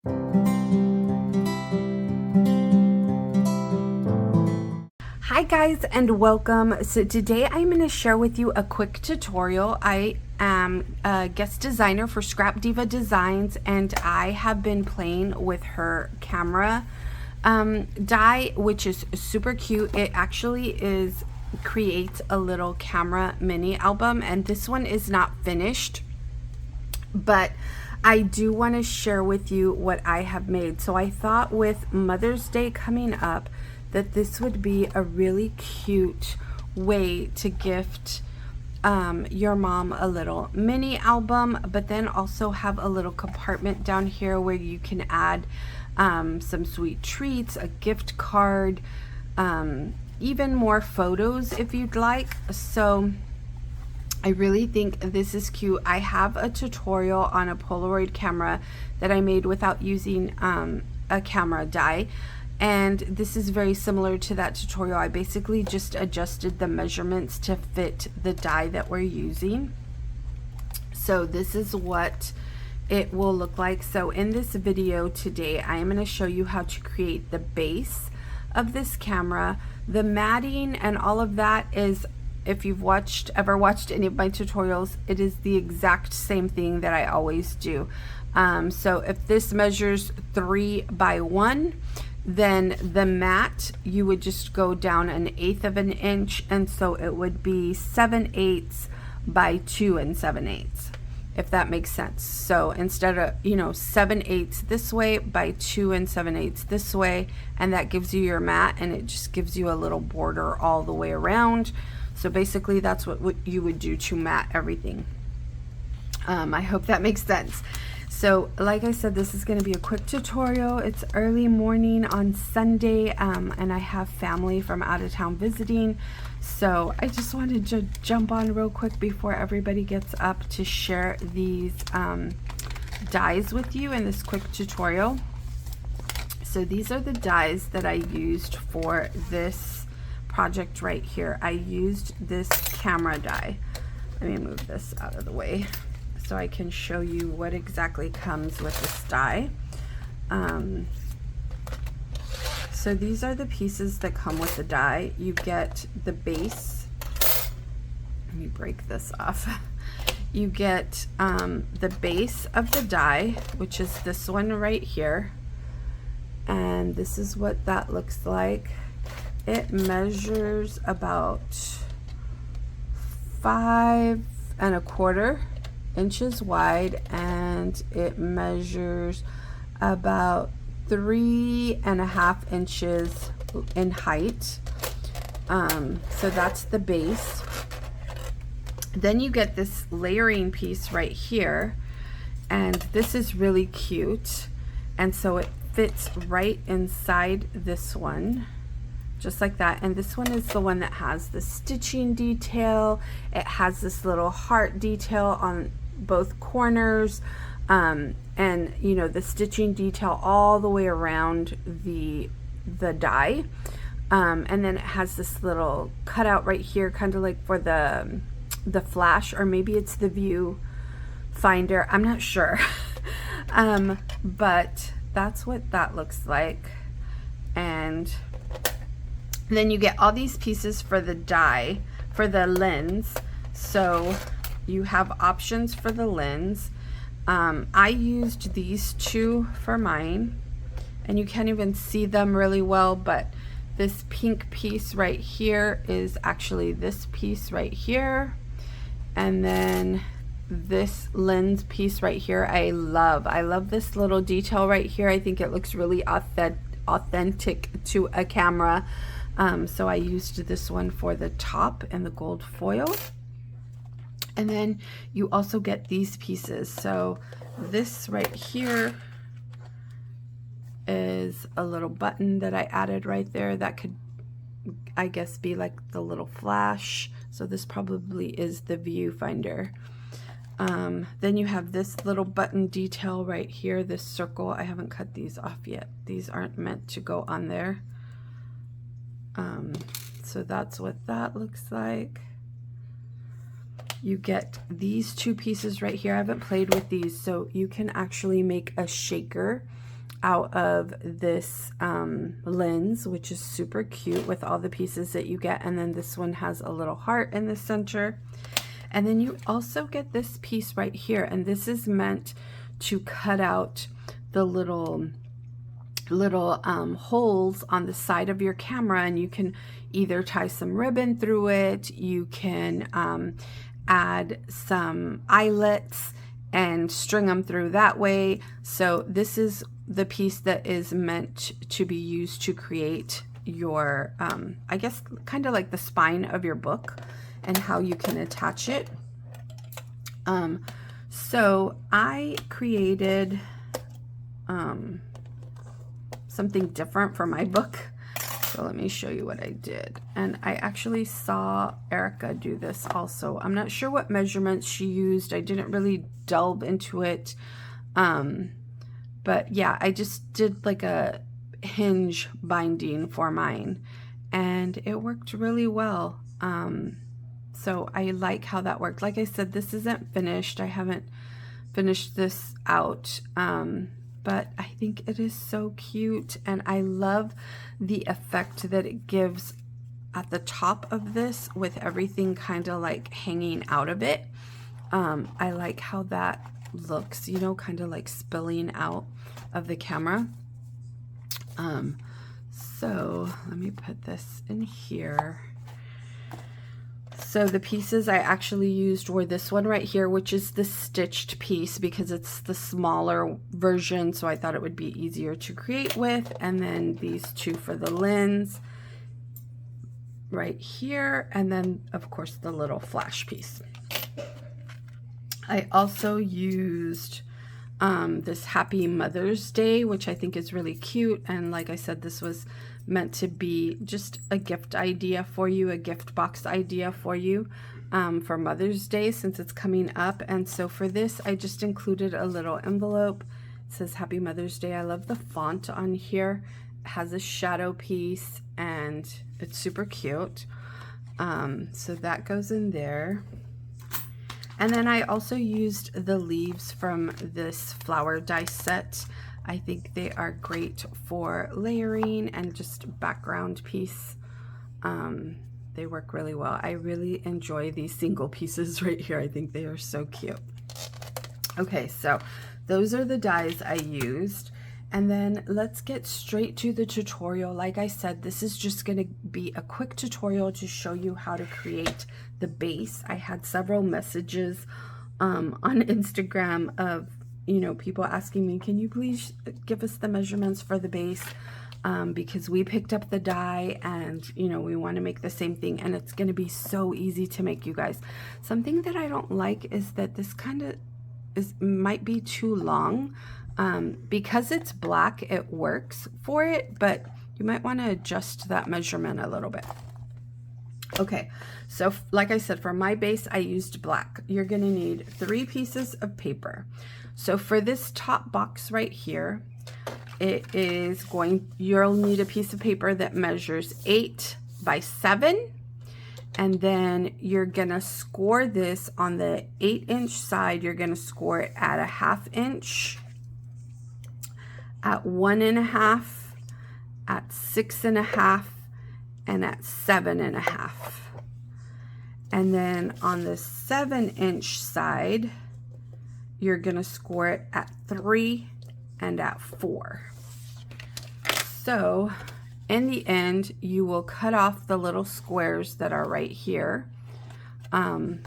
Hi guys and welcome. So today I'm going to share with you a quick tutorial. I am a guest designer for Scrap Diva Designs and I have been playing with her camera die, which is super cute. It actually creates a little camera mini album, and this one is not finished, but I do want to share with you what I have made. So I thought with Mother's Day coming up that this would be a really cute way to gift your mom a little mini album, but then also have a little compartment down here where you can add some sweet treats, a gift card, even more photos if you'd like. So I really think this is cute. I have a tutorial on a Polaroid camera that I made without using a camera die, and this is very similar to that tutorial. I basically just adjusted the measurements to fit the die that we're using. So this is what it will look like. So in this video today, I am going to show you how to create the base of this camera. The matting and all of that is, if you've ever watched any of my tutorials, it is the exact same thing that I always do. So if this measures 3 by 1, then the mat, you would just go down 1/8 of an inch, and so it would be 7/8 by 2 7/8, if that makes sense. So instead of 7/8 this way by 2 7/8 this way, and that gives you your mat, and it just gives you a little border all the way around. So basically that's what you would do to mat everything. I hope that makes sense. So like I said, this is going to be a quick tutorial. It's early morning on Sunday, and I have family from out of town visiting. So I just wanted to jump on real quick before everybody gets up to share these dies with you in this quick tutorial. So these are the dies that I used for this project right here. I used this camera die. Let me move this out of the way so I can show you what exactly comes with this die. So these are the pieces that come with the die. You get the base. Let me break this off. You get the base of the die, which is this one right here. And this is what that looks like. It measures about 5 1/4 inches wide, and it measures about 3 1/2 inches in height. So that's the base. Then you get this layering piece right here, and this is really cute, and so it fits right inside this one, just like that. And this one is the one that has the stitching detail. It has this little heart detail on both corners, and the stitching detail all the way around the die, and then it has this little cutout right here, kind of like for the flash, or maybe it's the view finder, I'm not sure. But that's what that looks like. And then you get all these pieces for the die, for the lens. So you have options for the lens. I used these two for mine, and you can't even see them really well, but this pink piece right here is actually this piece right here. And then this lens piece right here, I love this little detail right here. I think it looks really authentic to a camera. So I used this one for the top and the gold foil. And then you also get these pieces. So this right here is a little button that I added right there that could, I guess, be like the little flash. So this probably is the viewfinder. Then you have this little button detail right here, this circle. I haven't cut these off yet. These aren't meant to go on there. So that's what that looks like. You get these two pieces right here. I haven't played with these, so you can actually make a shaker out of this lens, which is super cute with all the pieces that you get. And then this one has a little heart in the center. And then you also get this piece right here, and this is meant to cut out the little holes on the side of your camera, and you can either tie some ribbon through it, you can add some eyelets and string them through that way. So this is the piece that is meant to be used to create your I guess kind of like the spine of your book and how you can attach it. So I created something different for my book. So let me show you what I did. And I actually saw Erica do this also. I'm not sure what measurements she used. I didn't really delve into it. But yeah, I just did like a hinge binding for mine, and it worked really well. So I like how that worked. Like I said, this isn't finished. I haven't finished this out. But I think it is so cute, and I love the effect that it gives at the top of this with everything kind of like hanging out of it. I like how that looks, you know, kind of like spilling out of the camera. So let me put this in here. So the pieces I actually used were this one right here, which is the stitched piece because it's the smaller version, so I thought it would be easier to create with. And then these two for the lens right here, and then of course the little flash piece. I also used this Happy Mother's Day, which I think is really cute, and like I said, this was meant to be just a gift idea for you, a gift box idea for you for Mother's Day since it's coming up. And so for this, I just included a little envelope. It says Happy Mother's Day. I love the font on here. It has a shadow piece and it's super cute. So that goes in there. And then I also used the leaves from this flower die set. I think they are great for layering and just background piece. They work really well. I really enjoy these single pieces right here. I think they are so cute. Okay, so those are the dies I used. And then let's get straight to the tutorial. Like I said, this is just going to be a quick tutorial to show you how to create the base. I had several messages on Instagram of, you know, people asking me, can you please give us the measurements for the base? Because we picked up the die and, you know, we want to make the same thing, and it's going to be so easy to make, you guys. Something that I don't like is that this kind of might be too long. Because it's black, it works for it, but you might want to adjust that measurement a little bit. Okay, so like I said, for my base, I used black. You're going to need 3 pieces of paper. So for this top box right here, you'll need a piece of paper that measures 8 by 7. And then you're gonna score this on the 8-inch side. You're gonna score it at a 1/2 inch, at 1.5, at 6.5, and at 7.5. And then on the 7-inch side, you're gonna score it at 3 and at 4. So in the end, you will cut off the little squares that are right here.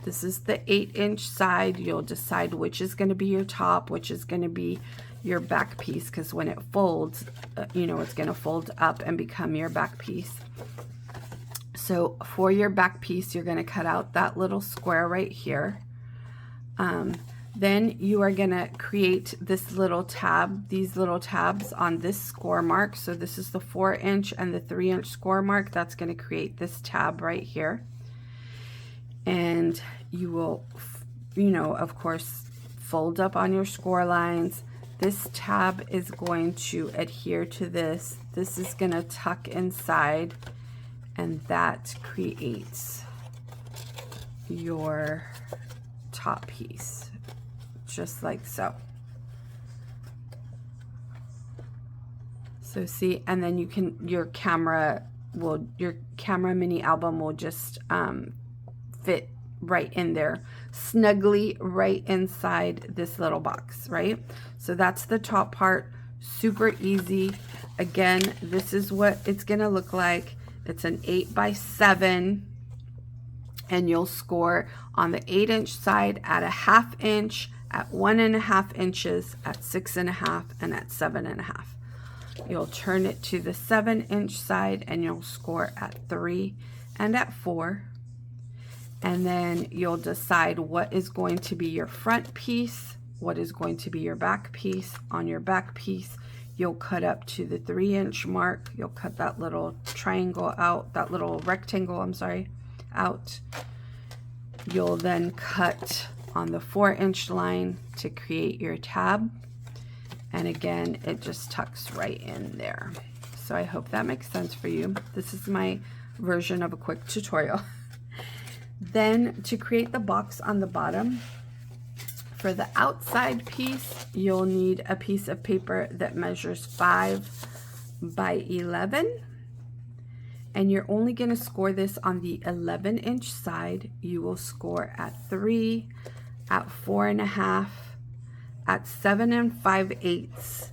This is the 8-inch side. You'll decide which is going to be your top, which is going to be your back piece, because when it folds, you know, it's going to fold up and become your back piece. So for your back piece, you're going to cut out that little square right here. Then you are going to create this little tab, these little tabs on this score mark. So this is the 4-inch and the 3-inch score mark. That's going to create this tab right here. And you will, you know, of course, fold up on your score lines. This tab is going to adhere to this. This is going to tuck inside, and that creates your top piece. Just like so. So see, and then you can, your camera mini album will just fit right in there, snugly right inside this little box, right? So that's the top part, super easy. Again, this is what it's gonna look like. It's an 8x7, and you'll score on the 8-inch side at a 1/2 inch, at 1.5 inches, at 6.5, and at 7.5. You'll turn it to the 7-inch side and you'll score at 3 and at 4. And then you'll decide what is going to be your front piece, what is going to be your back piece. On your back piece, you'll cut up to the 3-inch mark. You'll cut that little triangle out, that little rectangle, I'm sorry, out. You'll then cut on the 4-inch line to create your tab. And again, it just tucks right in there. So I hope that makes sense for you. This is my version of a quick tutorial. Then to create the box on the bottom, for the outside piece, you'll need a piece of paper that measures 5x11. And you're only going to score this on the 11-inch side. You will score at 3, at 4.5, at 7 5/8,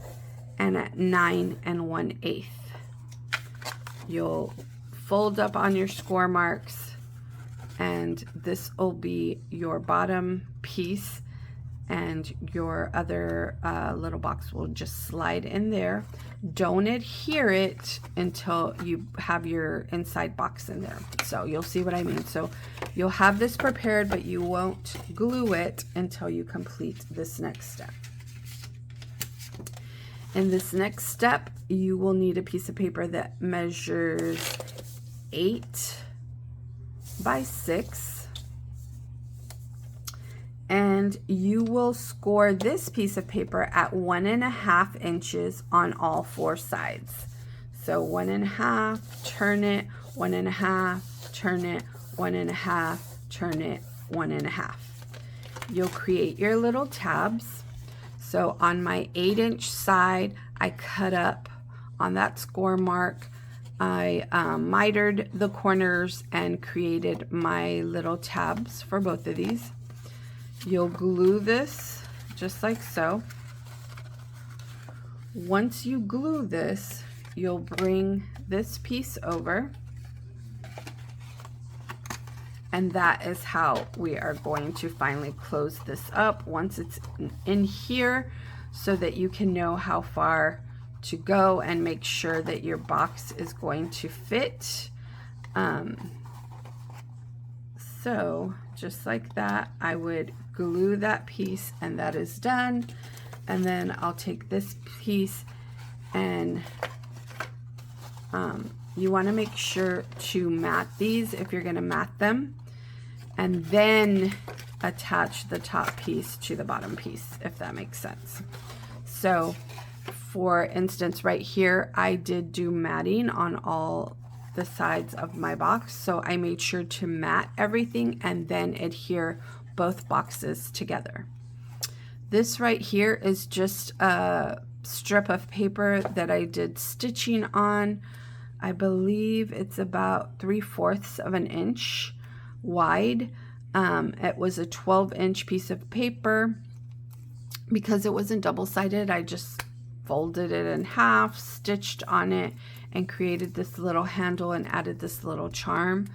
and at 9 1/8. You'll fold up on your score marks, and this will be your bottom piece, and your other little box will just slide in there. Don't adhere it until you have your inside box in there. So you'll see what I mean. So you'll have this prepared, but you won't glue it until you complete this next step. In this next step, you will need a piece of paper that measures 8x6. And you will score this piece of paper at 1.5 inches on all 4 sides. So 1.5, turn it, 1.5, turn it, 1.5, turn it, 1.5. You'll create your little tabs. So on my 8-inch side, I cut up on that score mark. I mitered the corners and created my little tabs for both of these. You'll glue this just like so. Once you glue this, you'll bring this piece over, and that is how we are going to finally close this up once it's in here, so that you can know how far to go and make sure that your box is going to fit. So just like that, I would glue that piece, and that is done. And then I'll take this piece, and you want to make sure to mat these if you're going to mat them, and then attach the top piece to the bottom piece, if that makes sense. So for instance, right here, I did do matting on all the sides of my box, so I made sure to mat everything and then adhere both boxes together. This right here is just a strip of paper that I did stitching on. I believe it's about 3/4 of an inch wide. It was a 12-inch piece of paper. Because it wasn't double-sided, I just folded it in half, stitched on it, and created this little handle and added this little charm,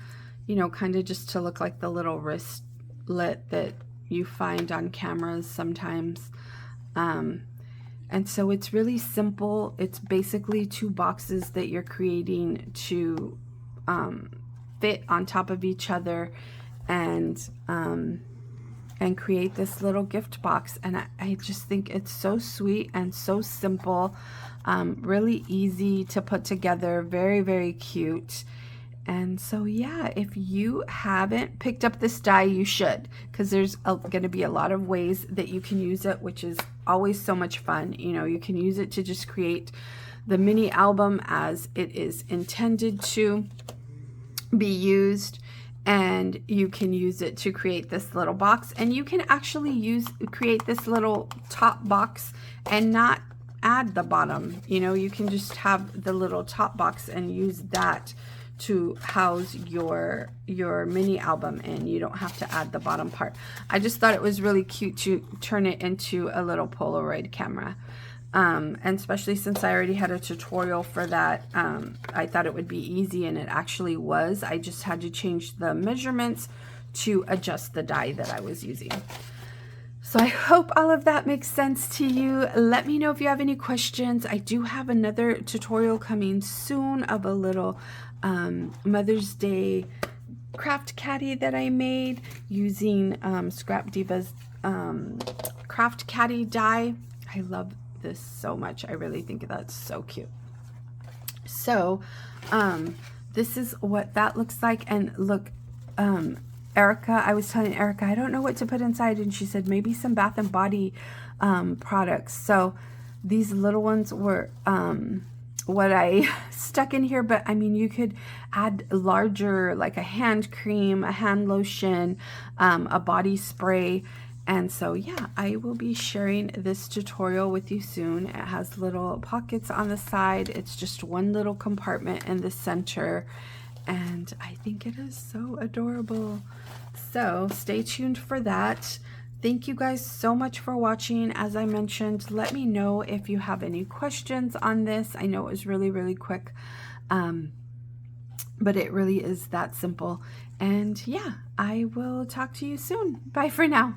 you know, kind of just to look like the little wristlet that you find on cameras sometimes. And so it's really simple. It's basically 2 boxes that you're creating to fit on top of each other, and create this little gift box. And I just think it's so sweet and so simple, really easy to put together, very, very cute. And so yeah, if you haven't picked up this die, you should, because there's going to be a lot of ways that you can use it, which is always so much fun. You know, you can use it to just create the mini album as it is intended to be used. And you can use it to create this little box, and you can actually create this little top box and not add the bottom. You know, you can just have the little top box and use that to house your mini album in. You don't have to add the bottom part. I just thought it was really cute to turn it into a little Polaroid camera. And especially since I already had a tutorial for that, I thought it would be easy, and it actually was. I just had to change the measurements to adjust the die that I was using. So I hope all of that makes sense to you. Let me know if you have any questions. I do have another tutorial coming soon of a little Mother's Day craft caddy that I made using Scrap Diva's craft caddy die. I love this so much. I really think that's so cute. So this is what that looks like. And look, Erica, I was telling Erica, I don't know what to put inside, and she said maybe some Bath and Body products. So these little ones were what I stuck in here, but I mean, you could add larger, like a hand cream, a hand lotion, a body spray. And so yeah, I will be sharing this tutorial with you soon. It has little pockets on the side. It's just one little compartment in the center, and I think it is so adorable. So stay tuned for that. Thank you guys so much for watching. As I mentioned, let me know if you have any questions on this. I know it was really, really quick, but it really is that simple. And yeah, I will talk to you soon. Bye for now.